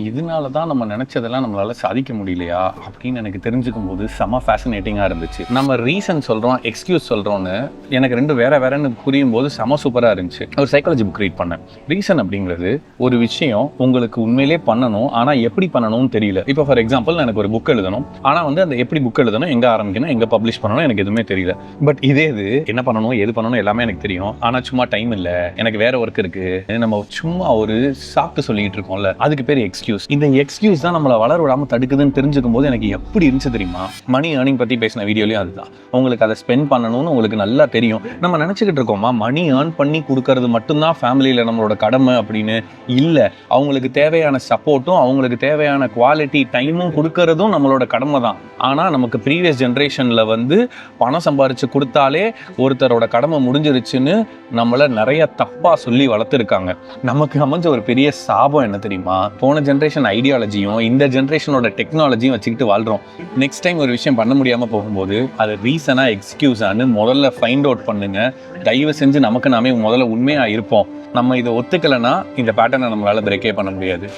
இதனால தான் நம்ம நினைச்சதெல்லாம் நம்மளால சாதிக்க முடியலையா அப்படின்னு எனக்கு தெரிஞ்சுக்கும் போது செம ஃபேசினேட்டிங்காக இருந்துச்சு. நம்ம ரீசன் சொல்கிறோம், எக்ஸ்கியூஸ் சொல்கிறோன்னு எனக்கு ரெண்டு வேறன்னு புரியும் போது செம சூப்பராக இருந்துச்சு. ஒரு சைக்காலஜி புக் ரீட் பண்ணேன். ரீசன் அப்படிங்கிறது ஒரு விஷயம் உங்களுக்கு உண்மையிலே பண்ணணும், ஆனால் எப்படி பண்ணணும்னு தெரியல. இப்போ ஃபார் எக்ஸாம்பிள் எனக்கு ஒரு புக் எழுதணும், ஆனால் அந்த எப்படி புக் எழுதணும், எங்கே ஆரம்பிக்கணும், எங்கே பப்ளிஷ் பண்ணணும் எனக்கு எதுவுமே தெரியல. பட் இது என்ன பண்ணணும், எது பண்ணணும் எல்லாமே எனக்கு தெரியும், ஆனால் சும்மா டைம் இல்லை, எனக்கு வேற ஒர்க் இருக்கு, நம்ம சும்மா ஒரு சாக்கு சொல்லிட்டு இருக்கோம்ல, அதுக்கு பேர் எக்ஸ்கியூஸ். இந்த எக்ஸ்கியூஸ் தான் நம்மளை வளர விடாம தடுக்குதுன்னு தெரிஞ்சுக்கும் போது எனக்கு எப்படி இருந்துச்சு தெரியுமா? மணி ஏர்னிங் பத்தி பேசின வீடியோலயும் அதுதான். உங்களுக்கு அதை ஸ்பெண்ட் பண்ணணும்னு உங்களுக்கு நல்லா தெரியும். நம்ம நினைச்சுக்கிட்டு இருக்கோமா மணி ஏர்ன் பண்ணி கொடுக்கறது மட்டும்தான் ஃபேமிலியில நம்மளோட கடமை அப்படின்னு? இல்ல, அவங்களுக்கு தேவையான சப்போர்ட்டும் அவங்களுக்கு தேவையான குவாலிட்டி டைமும் கொடுக்கறதும் நம்மளோட கடமை தான். ஆனா நமக்கு ப்ரீவியஸ் ஜென்ரேஷன்ல பணம் சம்பாரிச்சு கொடுத்தாலே ஒருத்தரோட கடமை முடிஞ்சிருச்சுன்னு நம்மள நிறைய தப்பா சொல்லி வளர்த்துருக்காங்க. நமக்கு அமைஞ்ச ஒரு பெரிய சாபம் என்ன தெரியுமா? போன ஜென்ரேஷன் ஐடியாலஜியும் இந்த ஜென்ரேஷனோட டெக்னாலஜியும் வச்சுக்கிட்டு வாழ்றோம். நெக்ஸ்ட் டைம் ஒரு விஷயம் பண்ண முடியாம போகும்போது அது ரீசனா எக்ஸ்கியூஸான்னு முதல்ல ஃபைண்ட் அவுட் பண்ணுங்க. தயவு செஞ்சு நமக்கு நாமே முதல்ல உண்மையா இருப்போம். நம்ம இதை ஒத்துக்கலைன்னா இந்த பேட்டர்னை நம்மளால பிரேக்கே பண்ண முடியாது.